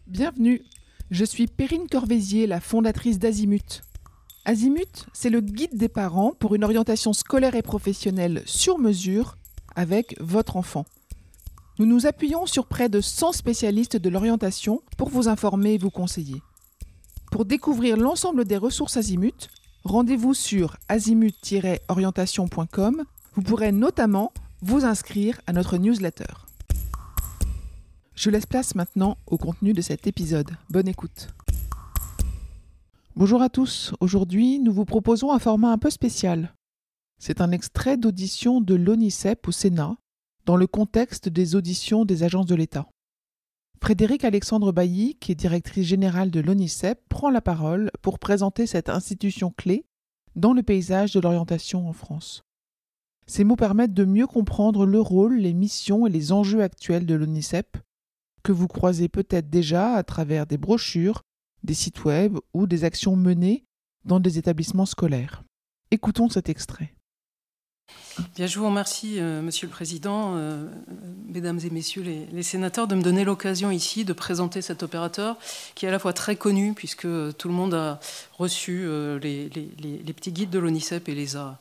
Bienvenue, je suis Perrine Corvézier, la fondatrice d'Azimut. Azimut, c'est le guide des parents pour une orientation scolaire et professionnelle sur mesure avec votre enfant. Nous nous appuyons sur près de 100 spécialistes de l'orientation pour vous informer et vous conseiller. Pour découvrir l'ensemble des ressources Azimut, rendez-vous sur azimut-orientation.com. Vous pourrez notamment vous inscrire à notre newsletter. Je laisse place maintenant au contenu de cet épisode. Bonne écoute. Bonjour à tous. Aujourd'hui, nous vous proposons un format un peu spécial. C'est un extrait d'audition de l'ONICEP au Sénat, dans le contexte des auditions des agences de l'État. Frédérique Alexandre Bailly, qui est directrice générale de l'ONICEP, prend la parole pour présenter cette institution clé dans le paysage de l'orientation en France. Ces mots permettent de mieux comprendre le rôle, les missions et les enjeux actuels de l'ONICEP, que vous croisez peut-être déjà à travers des brochures, des sites web ou des actions menées dans des établissements scolaires. Écoutons cet extrait. Bien, je vous remercie, Monsieur le Président, Mesdames et Messieurs les sénateurs, de me donner l'occasion ici de présenter cet opérateur qui est à la fois très connu puisque tout le monde a reçu les petits guides de l'ONICEP et les a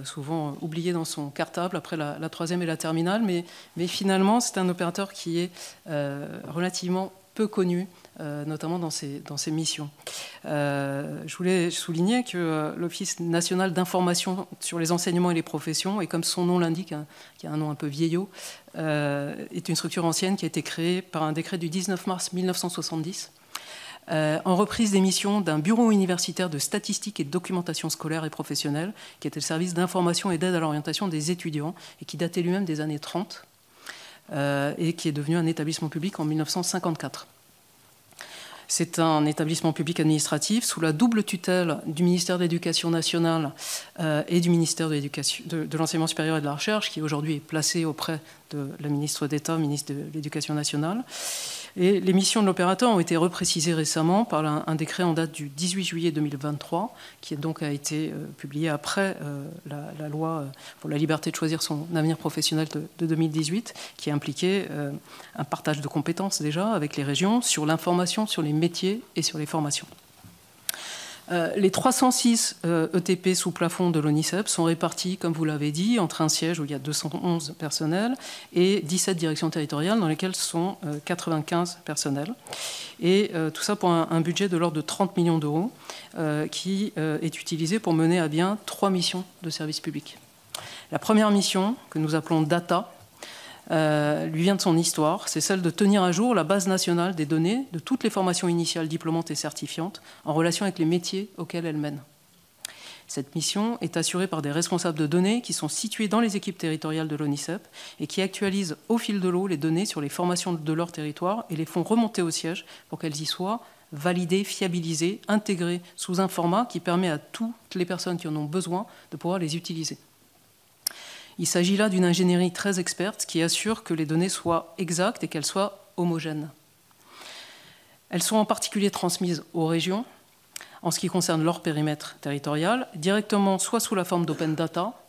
souvent oubliés dans son cartable après la troisième et la terminale, mais finalement c'est un opérateur qui est relativement peu connu, notamment dans ses missions. Je voulais souligner que l'Office national d'information sur les enseignements et les professions, et comme son nom l'indique, qui a un nom un peu vieillot, est une structure ancienne qui a été créée par un décret du 19 mars 1970, en reprise des missions d'un bureau universitaire de statistique et de documentation scolaire et professionnelle, qui était le service d'information et d'aide à l'orientation des étudiants, et qui datait lui-même des années 30, et qui est devenu un établissement public en 1954. C'est un établissement public administratif sous la double tutelle du ministère de l'Éducation nationale et du ministère de l'Enseignement supérieur et de la Recherche, qui aujourd'hui est placé auprès de la ministre d'État, ministre de l'Éducation nationale. Et les missions de l'opérateur ont été reprécisées récemment par un décret en date du 18 juillet 2023, qui donc a été publié après la loi pour la liberté de choisir son avenir professionnel de 2018, qui impliquait un partage de compétences déjà avec les régions sur l'information, sur les métiers et sur les formations. Les 306 ETP sous plafond de l'ONICEP sont répartis, comme vous l'avez dit, entre un siège où il y a 211 personnels et 17 directions territoriales dans lesquelles sont 95 personnels. Et tout ça pour un budget de l'ordre de 30 millions d'euros qui est utilisé pour mener à bien 3 missions de service public. La première mission, que nous appelons DATA, lui vient de son histoire, c'est celle de tenir à jour la base nationale des données de toutes les formations initiales diplômantes et certifiantes en relation avec les métiers auxquels elles mènent. Cette mission est assurée par des responsables de données qui sont situés dans les équipes territoriales de l'ONICEP et qui actualisent au fil de l'eau les données sur les formations de leur territoire et les font remonter au siège pour qu'elles y soient validées, fiabilisées, intégrées sous un format qui permet à toutes les personnes qui en ont besoin de pouvoir les utiliser. Il s'agit là d'une ingénierie très experte qui assure que les données soient exactes et qu'elles soient homogènes. Elles sont en particulier transmises aux régions, en ce qui concerne leur périmètre territorial, directement soit sous la forme d'open data,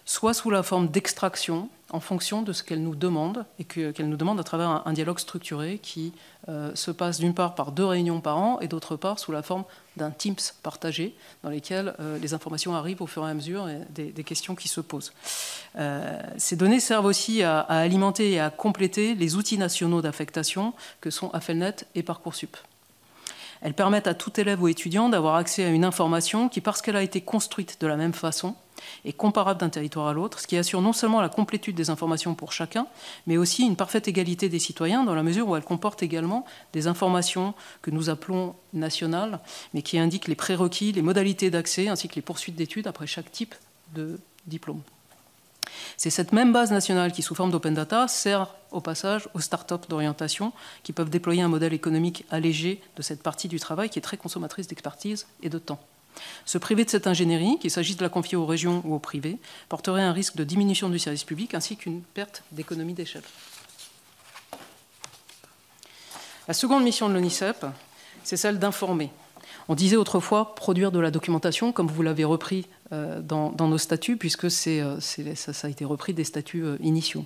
soit sous la forme d'extraction, en fonction de ce qu'elles nous demandent, et qu'elles nous demandent à travers un dialogue structuré qui se passe d'une part par 2 réunions par an, et d'autre part sous la forme d'un Teams partagé, dans lesquels les informations arrivent au fur et à mesure des questions qui se posent. Ces données servent aussi à alimenter et à compléter les outils nationaux d'affectation que sont Affelnet et Parcoursup. Elles permettent à tout élève ou étudiant d'avoir accès à une information qui, parce qu'elle a été construite de la même façon, est comparable d'un territoire à l'autre, ce qui assure non seulement la complétude des informations pour chacun, mais aussi une parfaite égalité des citoyens, dans la mesure où elle comporte également des informations que nous appelons nationales, mais qui indiquent les prérequis, les modalités d'accès, ainsi que les poursuites d'études après chaque type de diplôme. C'est cette même base nationale qui, sous forme d'open data, sert au passage aux start-up d'orientation qui peuvent déployer un modèle économique allégé de cette partie du travail qui est très consommatrice d'expertise et de temps. Se priver de cette ingénierie, qu'il s'agisse de la confier aux régions ou au privé, porterait un risque de diminution du service public ainsi qu'une perte d'économie d'échelle. La seconde mission de l'ONICEP, c'est celle d'informer. On disait autrefois produire de la documentation, comme vous l'avez repris dans nos statuts, puisque ça a été repris des statuts initiaux.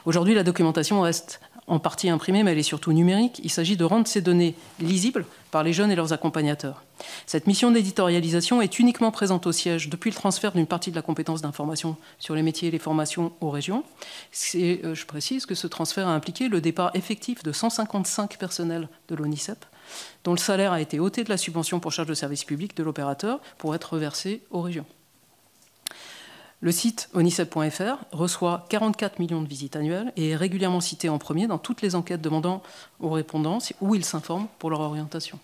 Aujourd'hui, la documentation reste en partie imprimée, mais elle est surtout numérique. Il s'agit de rendre ces données lisibles par les jeunes et leurs accompagnateurs. Cette mission d'éditorialisation est uniquement présente au siège depuis le transfert d'une partie de la compétence d'information sur les métiers et les formations aux régions. Je précise que ce transfert a impliqué le départ effectif de 155 personnels de l'ONICEP, dont le salaire a été ôté de la subvention pour charge de service public de l'opérateur pour être reversé aux régions. Le site onicep.fr reçoit 44 millions de visites annuelles et est régulièrement cité en premier dans toutes les enquêtes demandant aux répondants où ils s'informent pour leur orientation.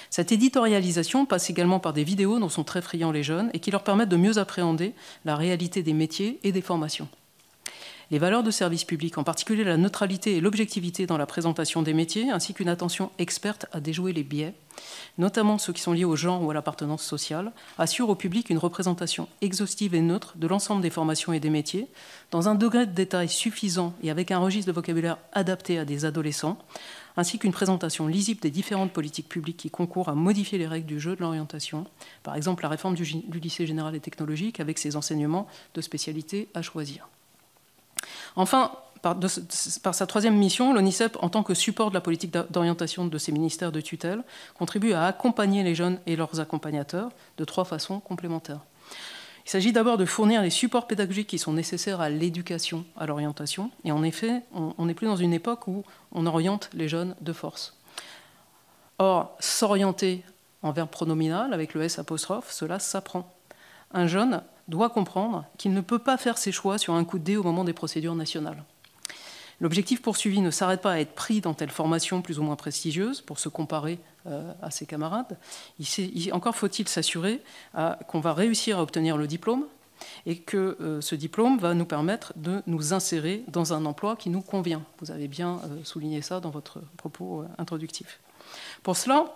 Cette éditorialisation passe également par des vidéos dont sont très friands les jeunes et qui leur permettent de mieux appréhender la réalité des métiers et des formations. Les valeurs de service public, en particulier la neutralité et l'objectivité dans la présentation des métiers, ainsi qu'une attention experte à déjouer les biais, notamment ceux qui sont liés au genre ou à l'appartenance sociale, assurent au public une représentation exhaustive et neutre de l'ensemble des formations et des métiers, dans un degré de détail suffisant et avec un registre de vocabulaire adapté à des adolescents, ainsi qu'une présentation lisible des différentes politiques publiques qui concourent à modifier les règles du jeu de l'orientation, par exemple la réforme du lycée général et technologique avec ses enseignements de spécialité à choisir. Enfin, par sa troisième mission, l'ONICEP, en tant que support de la politique d'orientation de ses ministères de tutelle, contribue à accompagner les jeunes et leurs accompagnateurs de trois façons complémentaires. Il s'agit d'abord de fournir les supports pédagogiques qui sont nécessaires à l'éducation, à l'orientation. Et en effet, on n'est plus dans une époque où on oriente les jeunes de force. Or, s'orienter en verbe pronominal avec le S apostrophe, cela s'apprend. Un jeune doit comprendre qu'il ne peut pas faire ses choix sur un coup de dé au moment des procédures nationales. L'objectif poursuivi ne s'arrête pas à être pris dans telle formation plus ou moins prestigieuse pour se comparer à ses camarades. Encore faut-il s'assurer qu'on va réussir à obtenir le diplôme et que ce diplôme va nous permettre de nous insérer dans un emploi qui nous convient. Vous avez bien souligné ça dans votre propos introductif. Pour cela,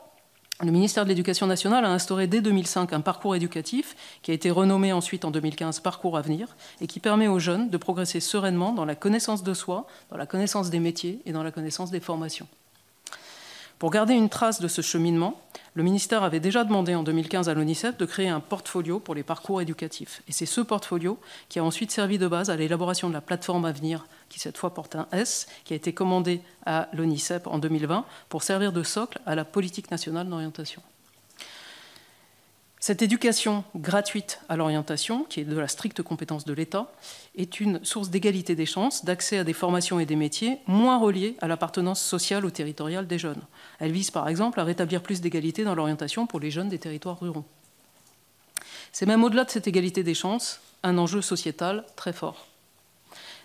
le ministère de l'Éducation nationale a instauré dès 2005 un parcours éducatif qui a été renommé ensuite en 2015 Parcours Avenir et qui permet aux jeunes de progresser sereinement dans la connaissance de soi, dans la connaissance des métiers et dans la connaissance des formations. Pour garder une trace de ce cheminement, le ministère avait déjà demandé en 2015 à l'ONICEP de créer un portfolio pour les parcours éducatifs. Et c'est ce portfolio qui a ensuite servi de base à l'élaboration de la plateforme Avenir, qui cette fois porte un S, qui a été commandée à l'ONICEP en 2020 pour servir de socle à la politique nationale d'orientation. Cette éducation gratuite à l'orientation, qui est de la stricte compétence de l'État, est une source d'égalité des chances, d'accès à des formations et des métiers moins reliés à l'appartenance sociale ou territoriale des jeunes. Elle vise par exemple à rétablir plus d'égalité dans l'orientation pour les jeunes des territoires ruraux. C'est même au-delà de cette égalité des chances un enjeu sociétal très fort.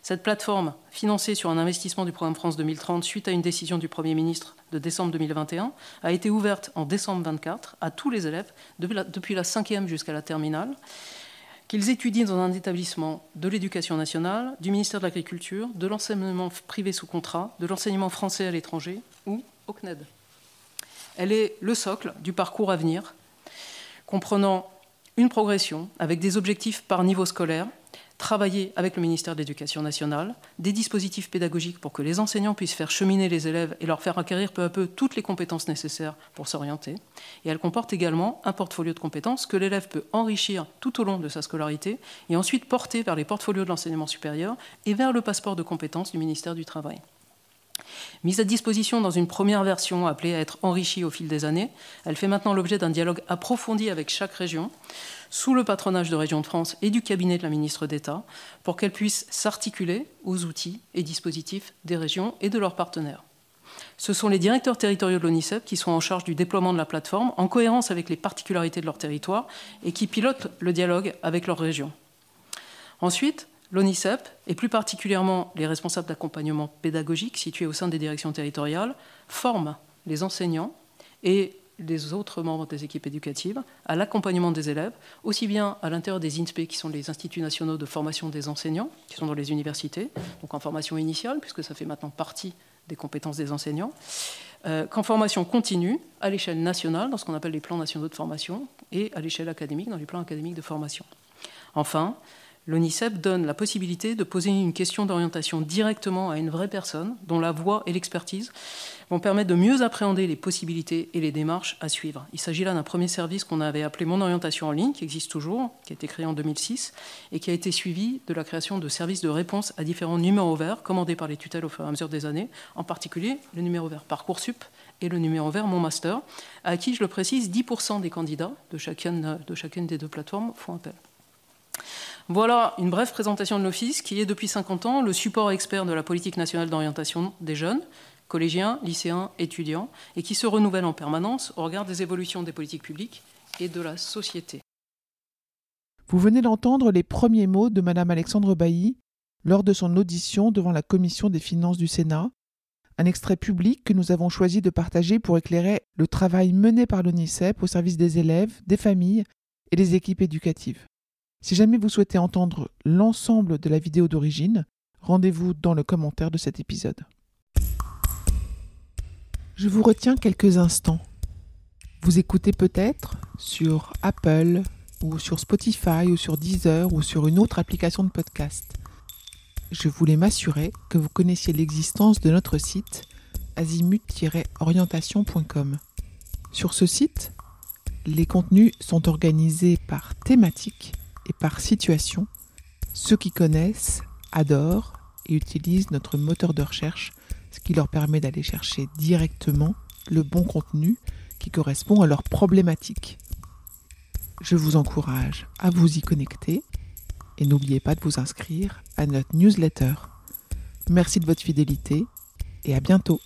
Cette plateforme, financée sur un investissement du programme France 2030 suite à une décision du Premier ministre de décembre 2021, a été ouverte en décembre 2024 à tous les élèves, depuis la 5e jusqu'à la terminale, qu'ils étudient dans un établissement de l'éducation nationale, du ministère de l'Agriculture, de l'enseignement privé sous contrat, de l'enseignement français à l'étranger ou au CNED. Elle est le socle du parcours Avenir, comprenant une progression avec des objectifs par niveau scolaire, travailler avec le ministère de l'Éducation nationale, des dispositifs pédagogiques pour que les enseignants puissent faire cheminer les élèves et leur faire acquérir peu à peu toutes les compétences nécessaires pour s'orienter. Et elle comporte également un portfolio de compétences que l'élève peut enrichir tout au long de sa scolarité et ensuite porter vers les portfolios de l'enseignement supérieur et vers le passeport de compétences du ministère du Travail. Mise à disposition dans une première version appelée à être enrichie au fil des années, elle fait maintenant l'objet d'un dialogue approfondi avec chaque région, sous le patronage de Régions de France et du cabinet de la ministre d'État, pour qu'elle puisse s'articuler aux outils et dispositifs des régions et de leurs partenaires. Ce sont les directeurs territoriaux de l'ONICEP qui sont en charge du déploiement de la plateforme, en cohérence avec les particularités de leur territoire, et qui pilotent le dialogue avec leurs régions. Ensuite, l'ONICEP, et plus particulièrement les responsables d'accompagnement pédagogique situés au sein des directions territoriales, forment les enseignants et les autres membres des équipes éducatives à l'accompagnement des élèves, aussi bien à l'intérieur des INSPE, qui sont les instituts nationaux de formation des enseignants, qui sont dans les universités, donc en formation initiale, puisque ça fait maintenant partie des compétences des enseignants, qu'en formation continue, à l'échelle nationale, dans ce qu'on appelle les plans nationaux de formation, et à l'échelle académique, dans les plans académiques de formation. Enfin, L'ONICEP donne la possibilité de poser une question d'orientation directement à une vraie personne dont la voix et l'expertise vont permettre de mieux appréhender les possibilités et les démarches à suivre. Il s'agit là d'un premier service qu'on avait appelé Mon Orientation en ligne, qui existe toujours, qui a été créé en 2006 et qui a été suivi de la création de services de réponse à différents numéros verts commandés par les tutelles au fur et à mesure des années, en particulier le numéro vert Parcoursup et le numéro vert Mon Master, à qui, je le précise, 10% des candidats de chacune des deux plateformes font appel. Voilà une brève présentation de l'Office qui est depuis 50 ans le support expert de la politique nationale d'orientation des jeunes, collégiens, lycéens, étudiants, et qui se renouvelle en permanence au regard des évolutions des politiques publiques et de la société. Vous venez d'entendre les premiers mots de Madame Alexandre Bailly lors de son audition devant la Commission des finances du Sénat, un extrait public que nous avons choisi de partager pour éclairer le travail mené par l'ONICEP au service des élèves, des familles et des équipes éducatives. Si jamais vous souhaitez entendre l'ensemble de la vidéo d'origine, rendez-vous dans le commentaire de cet épisode. Je vous retiens quelques instants. Vous écoutez peut-être sur Apple ou sur Spotify ou sur Deezer ou sur une autre application de podcast. Je voulais m'assurer que vous connaissiez l'existence de notre site azimut-orientation.com. Sur ce site, les contenus sont organisés par thématique et par situation. Ceux qui connaissent adorent et utilisent notre moteur de recherche, ce qui leur permet d'aller chercher directement le bon contenu qui correspond à leur problématique. Je vous encourage à vous y connecter et n'oubliez pas de vous inscrire à notre newsletter. Merci de votre fidélité et à bientôt.